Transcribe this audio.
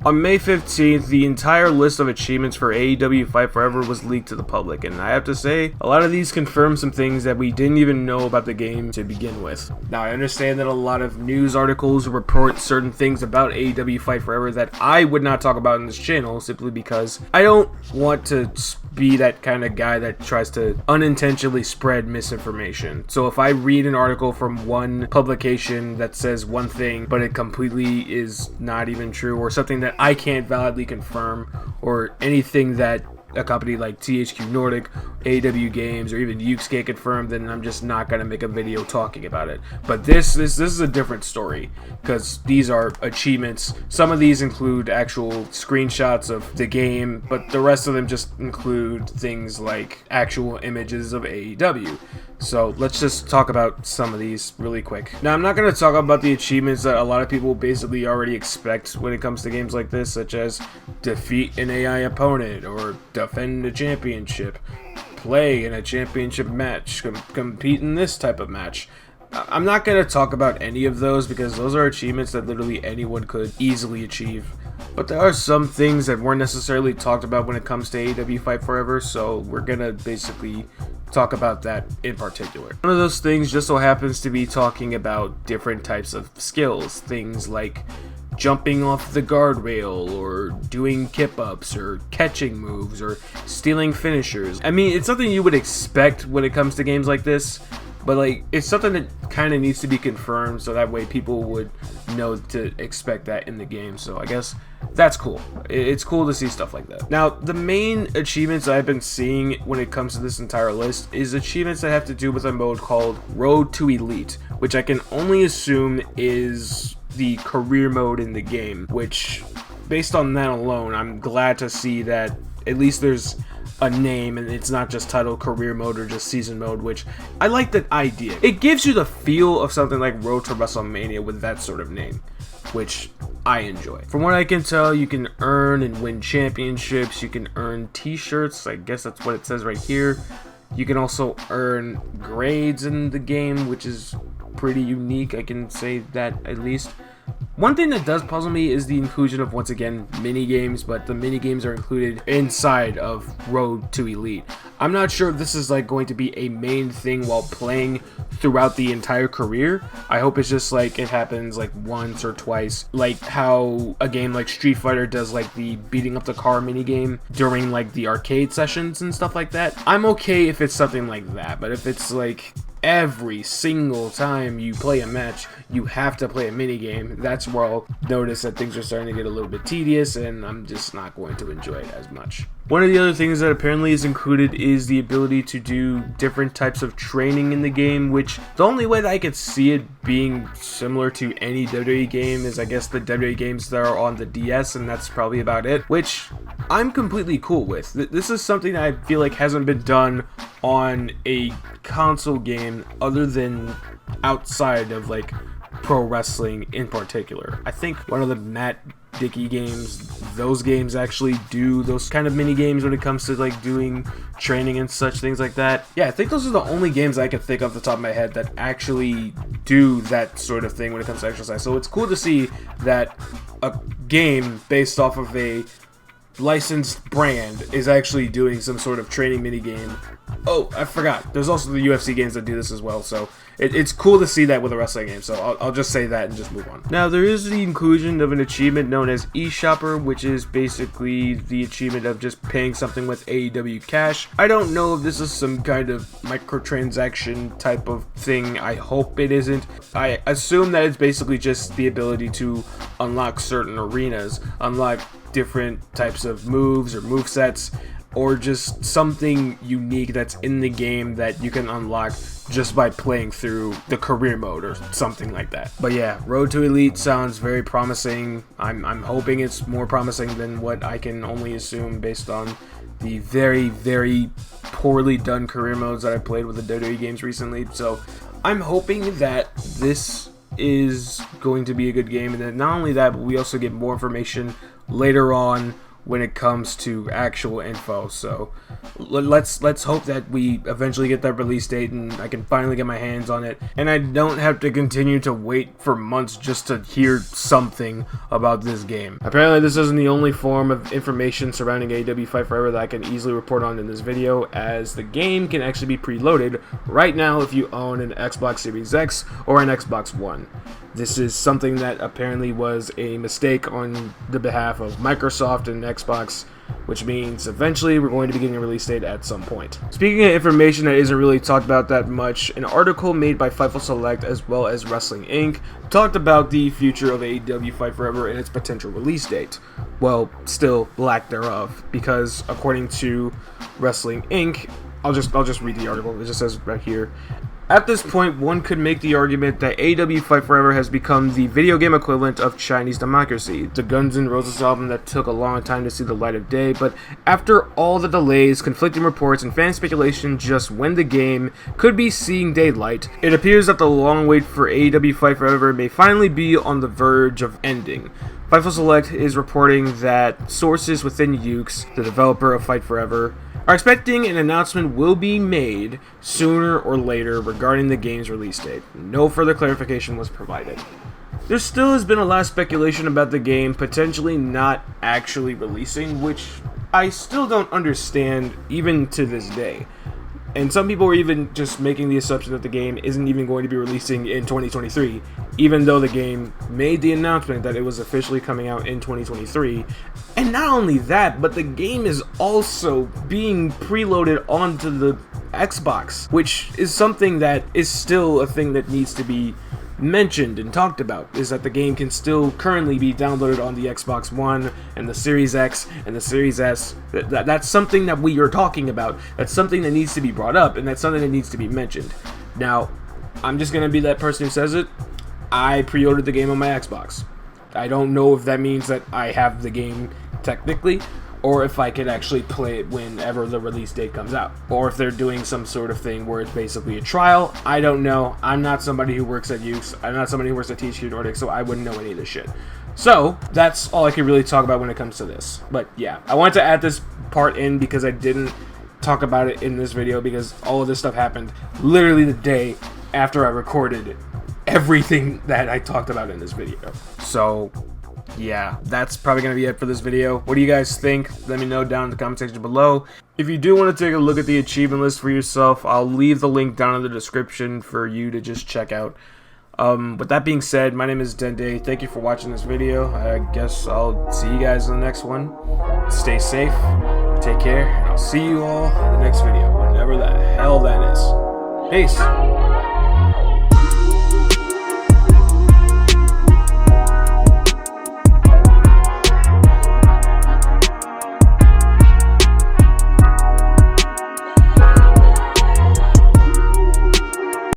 On May 15th, the entire list of achievements for AEW Fight Forever was leaked to the public, and I have to say, a lot of these confirm some things that we didn't even know about the game to begin with. Now, I understand that a lot of news articles report certain things about AEW Fight Forever that I would not talk about in this channel, simply because I don't want to be that kind of guy that tries to unintentionally spread misinformation. So if I read an article from one publication that says one thing, but it completely is not even true, or something that I can't validly confirm, or anything that a company like THQ Nordic, AEW Games, or even Yuke's can't confirm, then I'm just not going to make a video talking about it. But this is a different story, because these are achievements. Some of these include actual screenshots of the game, but the rest of them just include things like actual images of AEW. So let's just talk about some of these really quick. Now, I'm not going to talk about the achievements that a lot of people basically already expect when it comes to games like this, such as defeat an AI opponent, or defend a championship, play in a championship match, compete in this type of match. I'm not going to talk about any of those because those are achievements that literally anyone could easily achieve. But there are some things that weren't necessarily talked about when it comes to AEW Fight Forever, so we're going to basically talk about that in particular. One of those things just so happens to be talking about different types of skills, things like jumping off the guardrail, or doing kip-ups, or catching moves, or stealing finishers. I mean, it's something you would expect when it comes to games like this, but like, it's something that kind of needs to be confirmed, so that way people would know to expect that in the game. So I guess that's cool. It's cool to see stuff like that. Now, the main achievements I've been seeing when it comes to this entire list is achievements that have to do with a mode called Road to Elite, which I can only assume is the career mode in the game, which, based on that alone, I'm glad to see that at least there's a name and it's not just titled career mode or just season mode, which I like that idea. It gives you the feel of something like Road to WrestleMania with that sort of name, which I enjoy. From what I can tell, you can earn and win championships, you can earn t-shirts, I guess that's what it says right here. You can also earn grades in the game, which is pretty unique, I can say that at least. One thing that does puzzle me is the inclusion of, once again, mini games, but the mini games are included inside of Road to Elite. I'm not sure if this is like going to be a main thing while playing throughout the entire career. I hope it's just like it happens like once or twice, like how a game like Street Fighter does like the beating up the car mini game during like the arcade sessions and stuff like that. I'm okay if it's something like that, but if it's like every single time you play a match, you have to play a minigame, that's where I'll notice that things are starting to get a little bit tedious, and I'm just not going to enjoy it as much. One of the other things that apparently is included is the ability to do different types of training in the game, which the only way that I could see it being similar to any WWE game is, I guess, the WWE games that are on the DS, and that's probably about it, which I'm completely cool with. This is something that I feel like hasn't been done on a console game other than outside of like pro wrestling in particular. I think one of the Matt Dickey games, those games actually do those kind of mini games when it comes to like doing training and such things like that. Yeah, I think those are the only games I can think off the top of my head that actually do that sort of thing when it comes to exercise. So it's cool to see that a game based off of a licensed brand is actually doing some sort of training mini game. Oh, I forgot. There's also the UFC games that do this as well, so it's cool to see that with a wrestling game, so I'll just say that and just move on. Now, there is the inclusion of an achievement known as eShopper, which is basically the achievement of just paying something with AEW cash. I don't know if this is some kind of microtransaction type of thing. I hope it isn't. I assume that it's basically just the ability to unlock certain arenas, unlock different types of moves or movesets, or just something unique that's in the game that you can unlock just by playing through the career mode or something like that. But yeah, Road to Elite sounds very promising. I'm hoping it's more promising than what I can only assume based on the very, very poorly done career modes that I played with the WWE games recently. So I'm hoping that this is going to be a good game, and then not only that, but we also get more information later on when it comes to actual info. So let's hope that we eventually get that release date and I can finally get my hands on it, and I don't have to continue to wait for months just to hear something about this game. Apparently this isn't the only form of information surrounding AEW Fight Forever that I can easily report on in this video, as the game can actually be preloaded right now if you own an Xbox Series X or an Xbox One. This is something that apparently was a mistake on the behalf of Microsoft and Xbox, which means eventually we're going to be getting a release date at some point. Speaking of information that isn't really talked about that much, an article made by Fightful Select as well as Wrestling Inc. talked about the future of AEW Fight Forever and its potential release date. Well, still lack thereof, because according to Wrestling Inc., I'll just read the article. It just says right here. At this point, one could make the argument that AEW Fight Forever has become the video game equivalent of Chinese democracy, the Guns N' Roses album that took a long time to see the light of day, but after all the delays, conflicting reports, and fan speculation just when the game could be seeing daylight, it appears that the long wait for AEW Fight Forever may finally be on the verge of ending. Fightful Select is reporting that sources within Yuke's, the developer of Fight Forever, are expecting an announcement will be made sooner or later regarding the game's release date. No further clarification was provided. There still has been a lot of speculation about the game potentially not actually releasing, which I still don't understand even to this day. And some people are even just making the assumption that the game isn't even going to be releasing in 2023, even though the game made the announcement that it was officially coming out in 2023. And not only that, but the game is also being preloaded onto the Xbox, which is something that is still a thing that needs to be mentioned and talked about, is that the game can still currently be downloaded on the Xbox One and the Series X and the Series S. That's something that we are talking about. That's something that needs to be brought up, and that's something that needs to be mentioned. Now, I'm just going to be that person who says it. I pre-ordered the game on my Xbox. I don't know if that means that I have the game technically, or if I could actually play it whenever the release date comes out, or if they're doing some sort of thing where it's basically a trial. I don't know. I'm not somebody who works at Yuke's. I'm not somebody who works at THQ Nordic, so I wouldn't know any of this shit. So that's all I can really talk about when it comes to this. But yeah, I wanted to add this part in because I didn't talk about it in this video, because all of this stuff happened literally the day after I recorded everything that I talked about in this video. So yeah, that's probably going to be it for this video. What do you guys think? Let me know down in the comment section below. If you do want to take a look at the achievement list for yourself, I'll leave the link down in the description for you to just check out. With that being said, my name is Dende. Thank you for watching this video. I guess I'll see you guys in the next one. Stay safe, take care, and I'll see you all in the next video, whenever the hell that is. Peace.